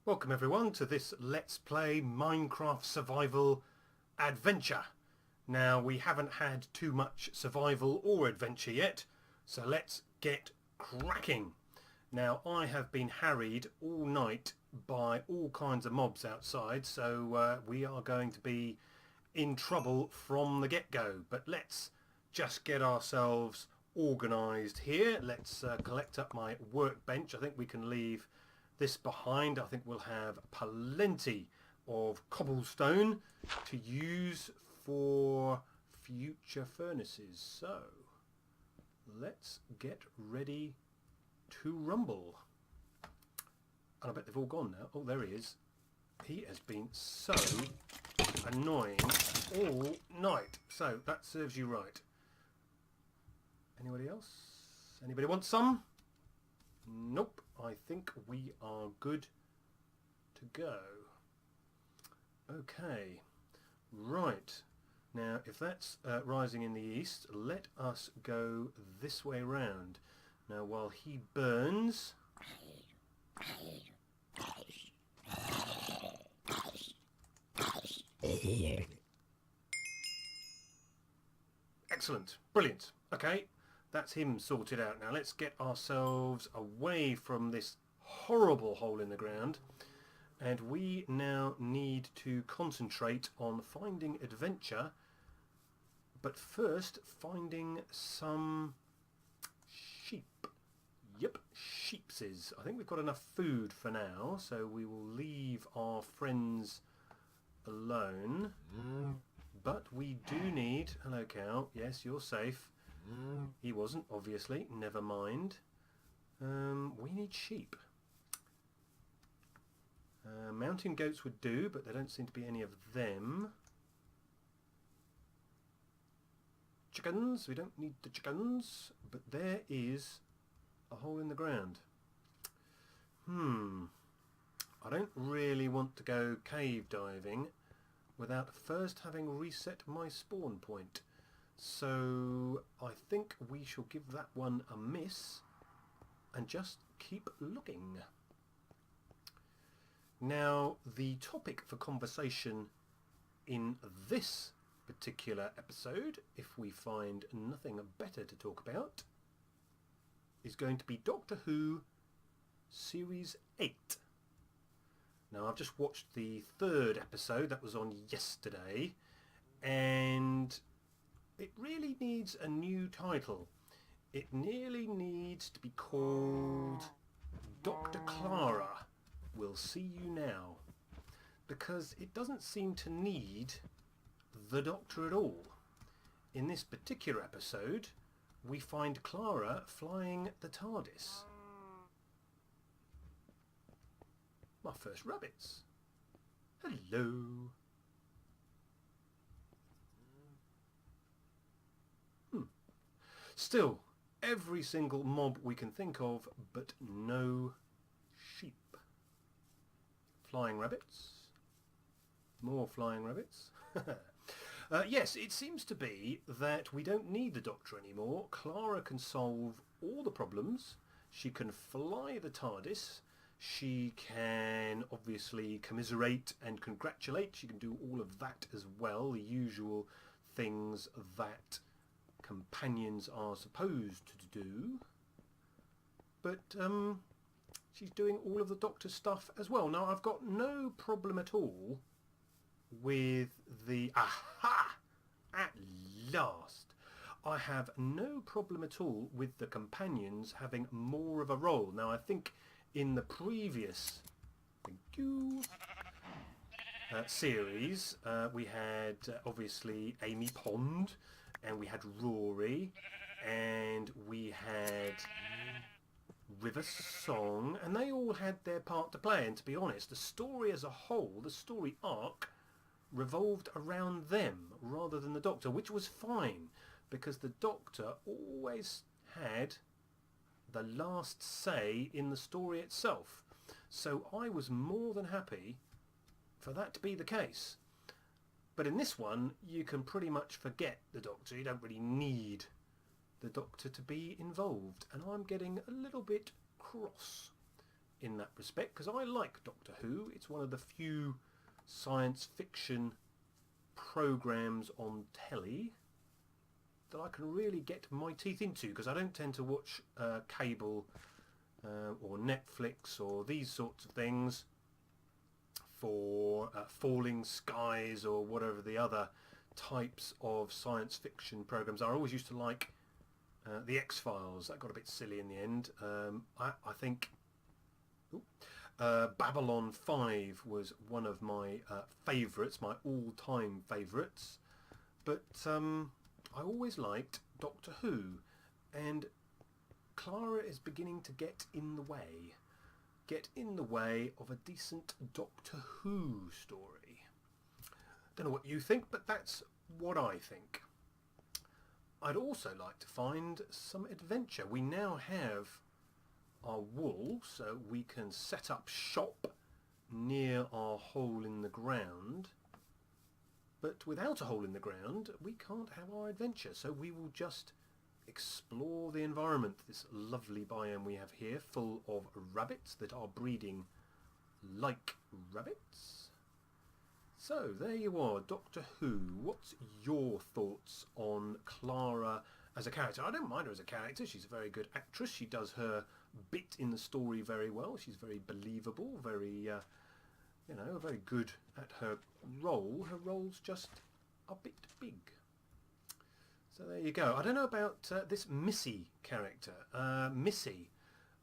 Welcome everyone to this Let's Play Minecraft Survival Adventure. Now we haven't had too much survival or adventure yet, so let's get cracking. Now I have been harried all night by all kinds of mobs outside, so we are going to be in trouble from the get-go. But let's just get ourselves organised here. Let's collect up my workbench. I think we can leave this behind. I think we'll have plenty of cobblestone to use for future furnaces. So let's get ready to rumble. And I bet they've all gone now. Oh, there he is. He has been so annoying all night. So that serves you right. Anybody else? Anybody want some? Nope. I think we are good to go. Okay. Right. Now, if that's rising in the east, let us go this way round. Now, while he burns... Excellent. Brilliant. Okay. That's him sorted out. Now let's get ourselves away from this horrible hole in the ground, and we now need to concentrate on finding adventure, but first finding some sheep. Yep, sheepses. I think we've got enough food for now, so we will leave our friends alone. But we do need... Hello cow, yes, you're safe. He wasn't, obviously. Never mind. We need sheep. Mountain goats would do, but there don't seem to be any of them. Chickens. We don't need the chickens. But there is a hole in the ground. I don't really want to go cave diving without first having reset my spawn point. So I think we shall give that one a miss and just keep looking. Now, the topic for conversation in this particular episode, if we find nothing better to talk about, is going to be Doctor Who Series 8. Now, I've just watched the third episode, that was on yesterday, and it really needs a new title. It nearly needs to be called Dr. Clara Will See You Now, because it doesn't seem to need the Doctor at all. In this particular episode, we find Clara flying the TARDIS. My first rabbits. Hello. Still, every single mob we can think of, but no sheep. Flying rabbits. More flying rabbits. Yes, it seems to be that we don't need the Doctor anymore. Clara can solve all the problems. She can fly the TARDIS. She can obviously commiserate and congratulate. She can do all of that as well. The usual things that companions are supposed to do, but she's doing all of the Doctor stuff as well. Now I've got no problem at all with the... Aha! At last! I have no problem at all with the companions having more of a role. Now I think in the previous series we had obviously Amy Pond, and we had Rory, and we had River Song, and they all had their part to play. And to be honest, the story as a whole, the story arc, revolved around them rather than the Doctor, which was fine, because the Doctor always had the last say in the story itself. So I was more than happy for that to be the case. But in this one, you can pretty much forget the Doctor. You don't really need the Doctor to be involved. And I'm getting a little bit cross in that respect, because I like Doctor Who. It's one of the few science fiction programs on telly that I can really get my teeth into, because I don't tend to watch cable or Netflix or these sorts of things for Falling Skies or whatever the other types of science fiction programs are. I always used to like the X-Files. That got a bit silly in the end. I think Babylon 5 was one of my favourites, my all-time favourites. But I always liked Doctor Who, and Clara is beginning to get in the way. Get in the way of a decent Doctor Who story. Don't know what you think, but that's what I think. I'd also like to find some adventure. We now have our wool, so we can set up shop near our hole in the ground. But without a hole in the ground, we can't have our adventure. So we will just explore the environment, this lovely biome we have here, full of rabbits that are breeding like rabbits. So there you are, Doctor Who. What's your thoughts on Clara as a character? I don't mind her as a character. She's a very good actress. She does her bit in the story very well. She's very believable, very, very good at her role. Her role's just a bit big. So there you go. I don't know about this Missy character. Missy,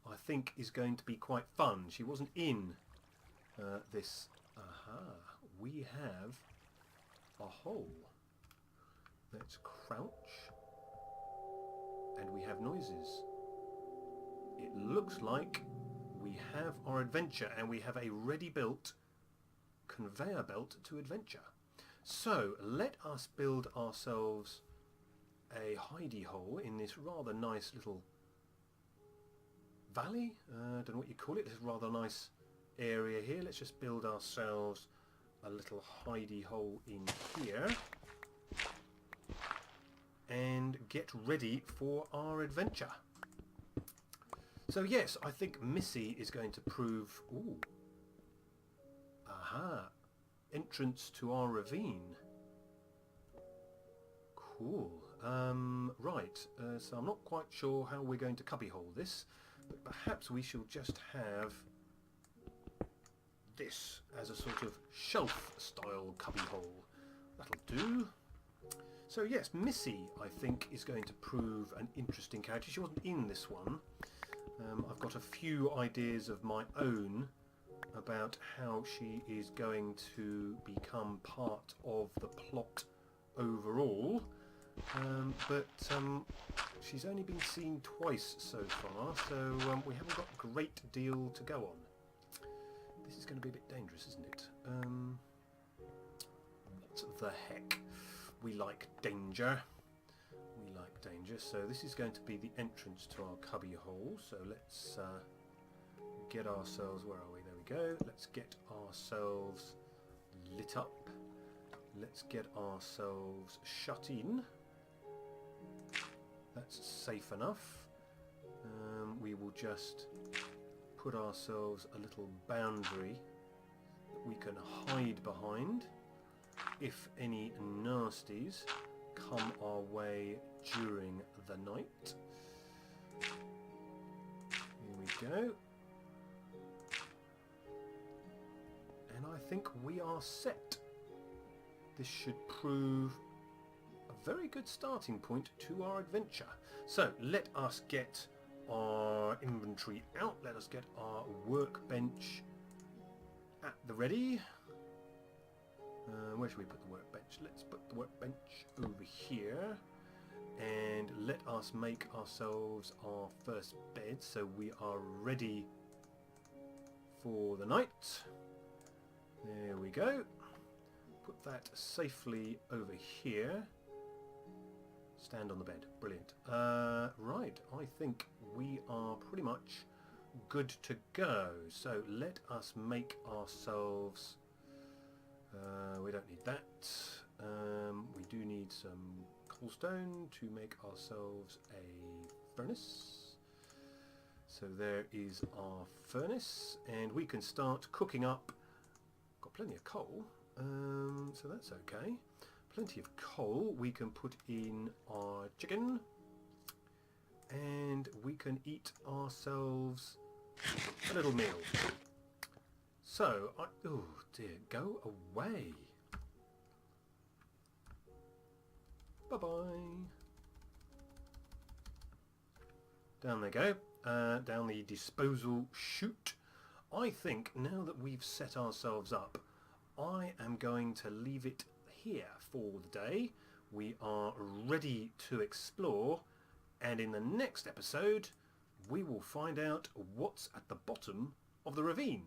I think, is going to be quite fun. She wasn't in this. Aha. We have a hole. Let's crouch. And we have noises. It looks like we have our adventure, and we have a ready-built conveyor belt to adventure. So let us build ourselves a hidey hole in this rather nice little valley. I don't know what you call it. This rather nice area here. Let's just build ourselves a little hidey hole in here and get ready for our adventure. So yes, I think Missy is going to prove... Ooh. Aha. Entrance to our ravine. Cool. Right, so I'm not quite sure how we're going to cubbyhole this, but perhaps we shall just have this as a sort of shelf-style cubbyhole. That'll do. So yes, Missy, I think, is going to prove an interesting character. She wasn't in this one. I've got a few ideas of my own about how she is going to become part of the plot overall. But she's only been seen twice so far, so we haven't got a great deal to go on. This is going to be a bit dangerous, isn't it? What the heck? We like danger. We like danger. So this is going to be the entrance to our cubby hole. So let's get ourselves... Where are we? There we go. Let's get ourselves lit up. Let's get ourselves shut in. That's safe enough. We will just put ourselves a little boundary that we can hide behind if any nasties come our way during the night. Here we go. And I think we are set. This should prove a very good starting point to our adventure. So let us get our inventory out. Let us get our workbench at the ready. Where should we put the workbench? Let's put the workbench over here. And let us make ourselves our first bed so we are ready for the night. There we go. Put that safely over here. Stand on the bed. Brilliant. Right, I think we are pretty much good to go. So let us make ourselves... we don't need that. We do need some cobblestone to make ourselves a furnace. So there is our furnace, and we can start cooking up. Got plenty of coal, so that's okay. Plenty of coal. We can put in our chicken, and we can eat ourselves a little meal. So, oh dear, go away. Bye-bye. Down they go, down the disposal chute. I think now that we've set ourselves up, I am going to leave it here for the day. We are ready to explore, and in the next episode we will find out what's at the bottom of the ravine.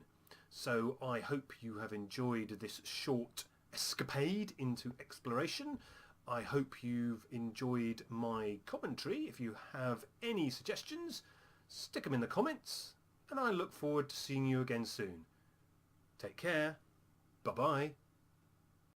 So I hope you have enjoyed this short escapade into exploration. I hope you've enjoyed my commentary. If you have any suggestions, stick them in the comments, and I look forward to seeing you again soon. Take care. Bye-bye.